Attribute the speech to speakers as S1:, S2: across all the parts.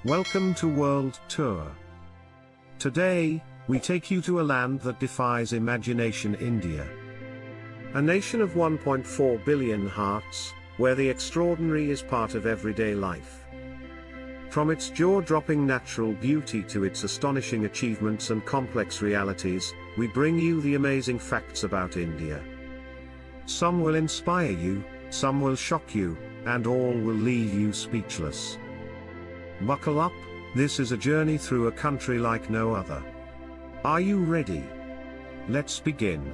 S1: Welcome to World Tour. Today, we take you to a land that defies imagination, India. A nation of 1.4 billion hearts, where the extraordinary is part of everyday life. From its jaw-dropping natural beauty to its astonishing achievements and complex realities, we bring you the amazing facts about India. Some will inspire you, some will shock you, and all will leave you speechless. Buckle up, this is a journey through a country like no other. Are you ready? Let's begin.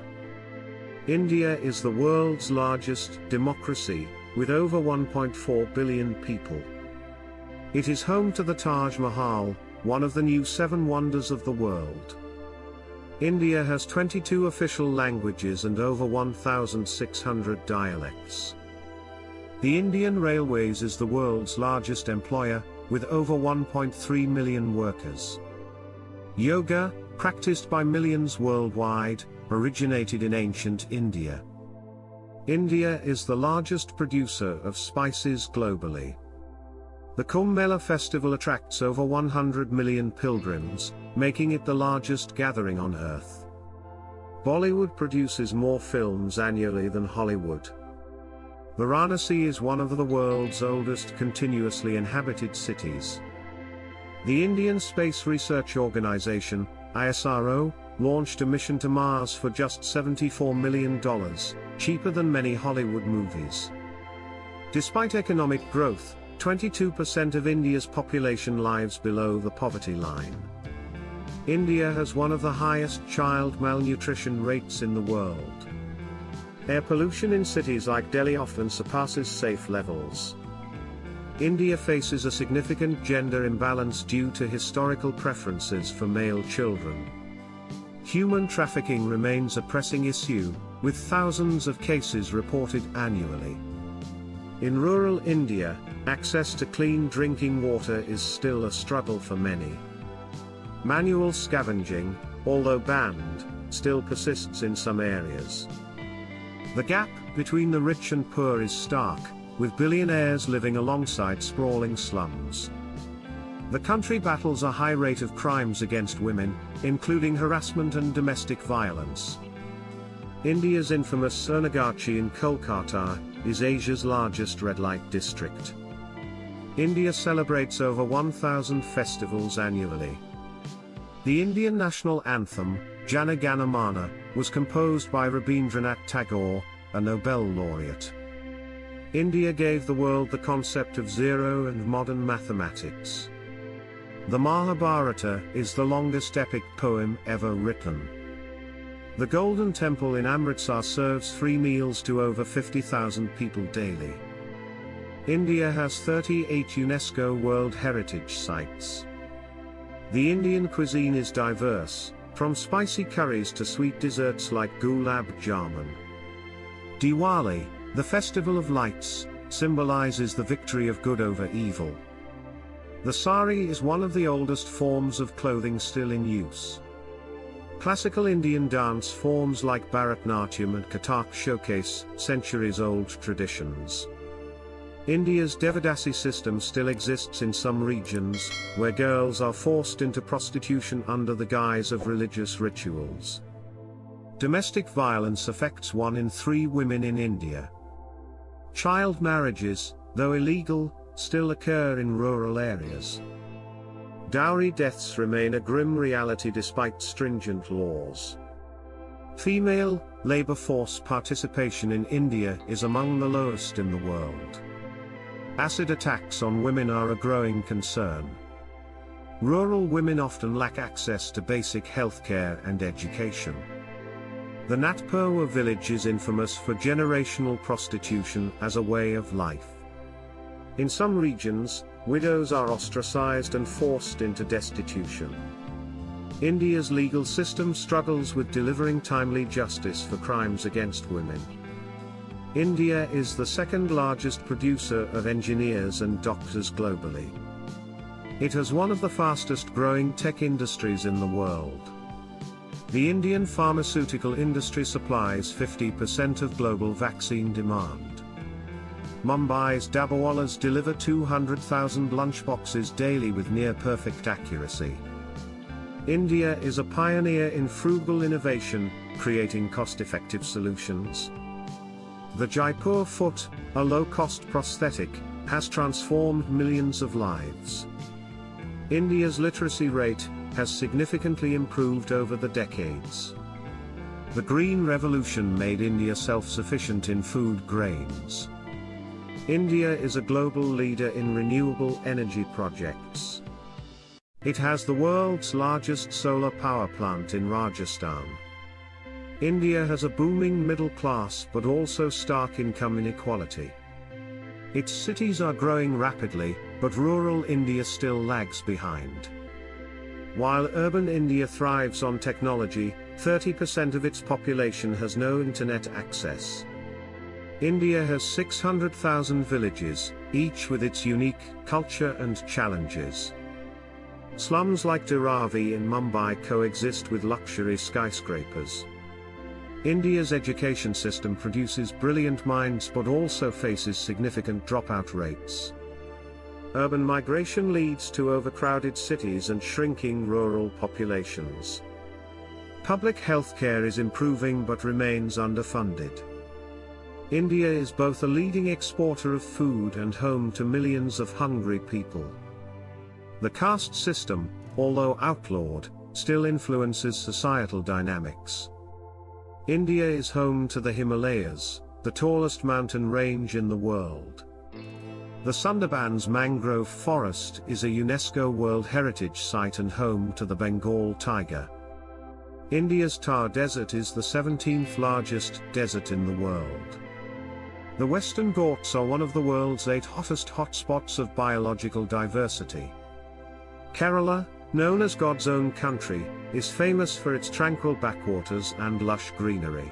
S1: India is the world's largest democracy, with over 1.4 billion people. It is home to the Taj Mahal, one of the new 7 wonders of the world. India has 22 official languages and over 1,600 dialects. The Indian Railways is the world's largest employer, with over 1.3 million workers. Yoga, practiced by millions worldwide, originated in ancient India. India is the largest producer of spices globally. The Kumbh Mela festival attracts over 100 million pilgrims, making it the largest gathering on earth. Bollywood produces more films annually than Hollywood. Varanasi is one of the world's oldest continuously inhabited cities. The Indian Space Research Organization, ISRO, launched a mission to Mars for just $74 million, cheaper than many Hollywood movies. Despite economic growth, 22% of India's population lives below the poverty line. India has one of the highest child malnutrition rates in the world. Air pollution in cities like Delhi often surpasses safe levels. India faces a significant gender imbalance due to historical preferences for male children. Human trafficking remains a pressing issue, with thousands of cases reported annually. In rural India, access to clean drinking water is still a struggle for many. Manual scavenging, although banned, still persists in some areas. The gap between the rich and poor is stark, with billionaires living alongside sprawling slums. The country battles a high rate of crimes against women, including harassment and domestic violence. India's infamous Sernagachi in Kolkata is Asia's largest red light district. India celebrates over 1,000 festivals annually. The Indian national anthem, Jana Gana Mana, was composed by Rabindranath Tagore, a Nobel laureate. India gave the world the concept of zero and modern mathematics. The Mahabharata is the longest epic poem ever written. The Golden Temple in Amritsar serves free meals to over 50,000 people daily. India has 38 UNESCO World Heritage Sites. The Indian cuisine is diverse, from spicy curries to sweet desserts like gulab jamun. Diwali, the festival of lights, symbolizes the victory of good over evil. The sari is one of the oldest forms of clothing still in use. Classical Indian dance forms like Bharatanatyam and Kathak showcase centuries-old traditions. India's Devadasi system still exists in some regions, where girls are forced into prostitution under the guise of religious rituals. Domestic violence affects 1 in 3 women in India. Child marriages, though illegal, still occur in rural areas. Dowry deaths remain a grim reality despite stringent laws. Female labor force participation in India is among the lowest in the world. Acid attacks on women are a growing concern. Rural women often lack access to basic healthcare and education. The Natpurwa village is infamous for generational prostitution as a way of life. In some regions, widows are ostracized and forced into destitution. India's legal system struggles with delivering timely justice for crimes against women. India is the second largest producer of engineers and doctors globally. It has one of the fastest growing tech industries in the world. The Indian pharmaceutical industry supplies 50% of global vaccine demand. Mumbai's dabbawallas deliver 200,000 lunchboxes daily with near-perfect accuracy. India is a pioneer in frugal innovation, creating cost-effective solutions. The Jaipur foot, a low-cost prosthetic, has transformed millions of lives. India's literacy rate has significantly improved over the decades. The Green Revolution made India self-sufficient in food grains. India is a global leader in renewable energy projects. It has the world's largest solar power plant in Rajasthan. India has a booming middle class but also stark income inequality. Its cities are growing rapidly, but rural India still lags behind. While urban India thrives on technology, 30% of its population has no internet access. India has 600,000 villages, each with its unique culture and challenges. Slums like Dharavi in Mumbai coexist with luxury skyscrapers. India's education system produces brilliant minds but also faces significant dropout rates. Urban migration leads to overcrowded cities and shrinking rural populations. Public healthcare is improving but remains underfunded. India is both a leading exporter of food and home to millions of hungry people. The caste system, although outlawed, still influences societal dynamics. India is home to the Himalayas, the tallest mountain range in the world. The Sundarbans mangrove forest is a UNESCO World Heritage Site and home to the Bengal tiger. India's Thar Desert is the 17th largest desert in the world. The Western Ghats are one of the world's 8 hottest hotspots of biological diversity. Kerala, known as God's own country, is famous for its tranquil backwaters and lush greenery.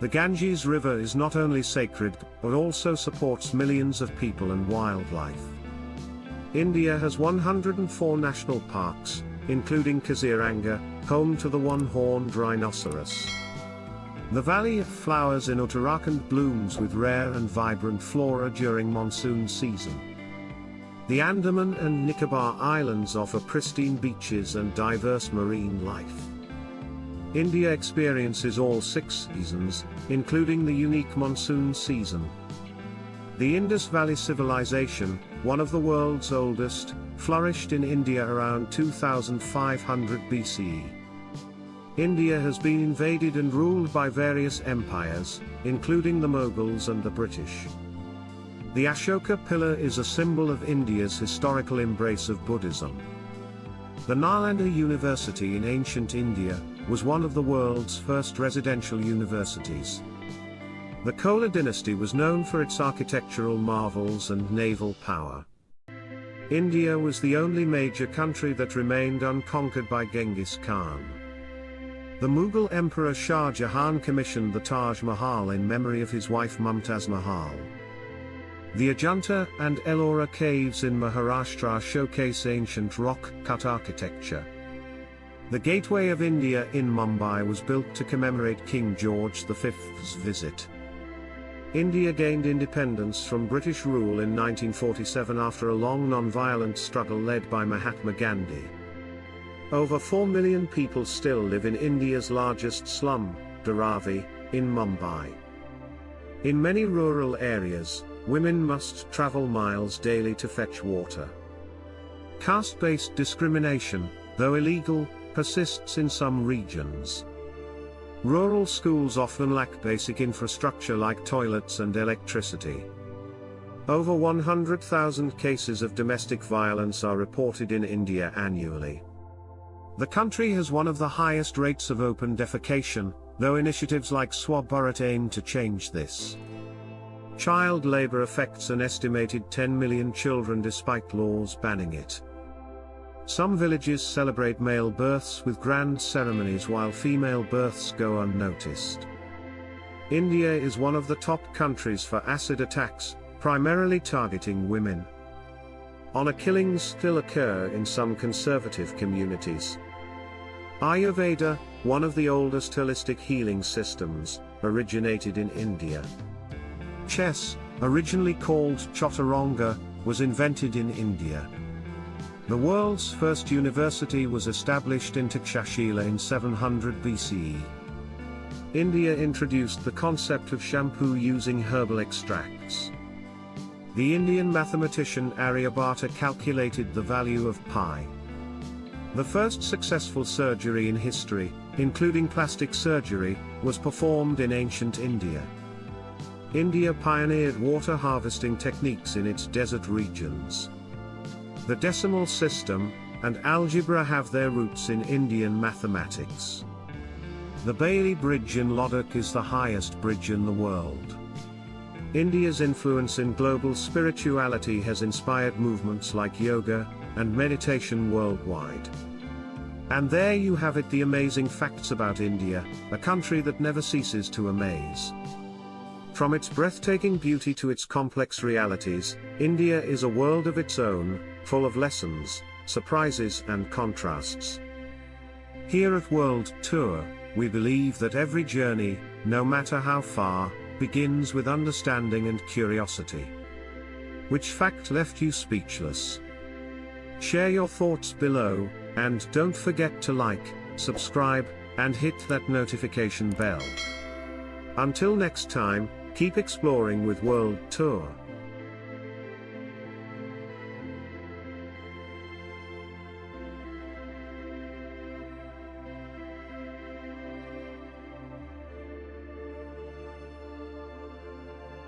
S1: The Ganges River is not only sacred, but also supports millions of people and wildlife. India has 104 national parks, including Kaziranga, home to the one-horned rhinoceros. The Valley of Flowers in Uttarakhand blooms with rare and vibrant flora during monsoon season. The Andaman and Nicobar Islands offer pristine beaches and diverse marine life. India experiences all 6 seasons, including the unique monsoon season. The Indus Valley Civilization, one of the world's oldest, flourished in India around 2500 BCE. India has been invaded and ruled by various empires, including the Mughals and the British. The Ashoka pillar is a symbol of India's historical embrace of Buddhism. The Nalanda University in ancient India was one of the world's first residential universities. The Chola dynasty was known for its architectural marvels and naval power. India was the only major country that remained unconquered by Genghis Khan. The Mughal Emperor Shah Jahan commissioned the Taj Mahal in memory of his wife Mumtaz Mahal. The Ajanta and Ellora caves in Maharashtra showcase ancient rock-cut architecture. The Gateway of India in Mumbai was built to commemorate King George V's visit. India gained independence from British rule in 1947 after a long non-violent struggle led by Mahatma Gandhi. Over 4 million people still live in India's largest slum, Dharavi, in Mumbai. In many rural areas, women must travel miles daily to fetch water. Caste-based discrimination, though illegal, persists in some regions. Rural schools often lack basic infrastructure like toilets and electricity. Over 100,000 cases of domestic violence are reported in India annually. The country has one of the highest rates of open defecation, though initiatives like Swachh Bharat aim to change this. Child labor affects an estimated 10 million children despite laws banning it. Some villages celebrate male births with grand ceremonies while female births go unnoticed. India is one of the top countries for acid attacks, primarily targeting women. Honor killings still occur in some conservative communities. Ayurveda, one of the oldest holistic healing systems, originated in India. Chess, originally called Chaturanga, was invented in India. The world's first university was established in Takshashila in 700 BCE. India introduced the concept of shampoo using herbal extracts. The Indian mathematician Aryabhata calculated the value of pi. The first successful surgery in history, including plastic surgery, was performed in ancient India. India pioneered water harvesting techniques in its desert regions. The decimal system and algebra have their roots in Indian mathematics. The Bailey Bridge in Ladakh is the highest bridge in the world. India's influence in global spirituality has inspired movements like yoga and meditation worldwide. And there you have it, the amazing facts about India, a country that never ceases to amaze. From its breathtaking beauty to its complex realities, India is a world of its own, full of lessons, surprises and contrasts. Here at World Tour, we believe that every journey, no matter how far, begins with understanding and curiosity. Which fact left you speechless? Share your thoughts below, and don't forget to like, subscribe, and hit that notification bell. Until next time, keep exploring with World Tour.